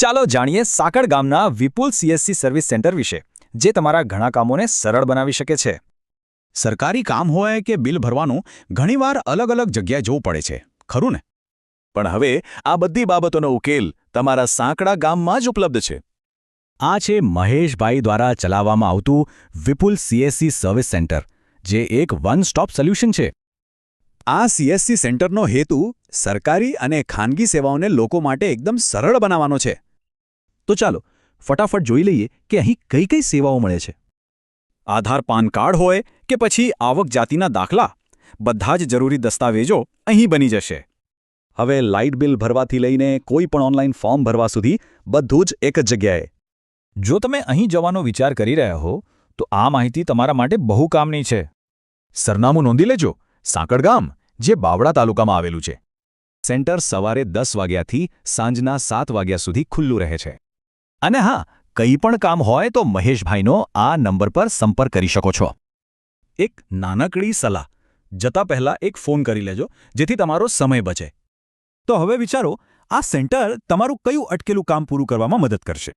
ચાલો જાણીએ સાકળ ગામના વિપુલ સીએસસી સર્વિસ સેન્ટર વિશે, જે તમારા ઘણા કામોને સરળ બનાવી શકે છે. સરકારી કામ હોય કે બિલ ભરવાનું ઘણીવાર અલગ અલગ જગ્યાએ જવું પડે છે, ખરું ને? પણ હવે આ બધી બાબતોનો ઉકેલ તમારા સાંકડા ગામમાં જ ઉપલબ્ધ છે. આ છે મહેશભાઈ દ્વારા ચલાવવામાં આવતું વિપુલ સીએસસી સર્વિસ સેન્ટર, જે એક વન સ્ટોપ સોલ્યુશન છે. આ સીએસસી સેન્ટરનો હેતુ સરકારી અને ખાનગી સેવાઓને લોકો માટે એકદમ સરળ બનાવવાનો છે. તો ચાલો ફટાફટ જોઈ લઈએ કે અહીં કઈ કઈ સેવાઓ મળે છે. આધાર પાન કાર્ડ હોય કે પછી આવક જાતિના દાખલા, બધા જ જરૂરી દસ્તાવેજો અહીં બની જશે. હવે લાઇટ બિલ ભરવાથી લઈને કોઈ પણ ઓનલાઈન ફોર્મ ભરવા સુધી બધું જ એક જ જગ્યાએ. જો તમે અહીં જવાનો વિચાર કરી રહ્યા હો, તો આ માહિતી તમારા માટે બહુ કામની છે. સરનામું નોંધી લેજો, સાંકળ ગામ, જે બાવળા તાલુકામાં આવેલું છે. સેન્ટર સવારે 10 વાગ્યાથી સાંજના 7 વાગ્યા સુધી ખુલ્લું રહે છે. અને હા, કંઈ પણ કામ હોય તો મહેશભાઈનો આ નંબર પર સંપર્ક કરી શકો છો. એક નાનકડી સલાહ, જતા પહેલા એક ફોન કરી લેજો, જેથી તમારો સમય બચે. તો હવે વિચારો, આ સેન્ટર તમારું કયું અટકેલું કામ પૂરું કરવામાં મદદ કરશે?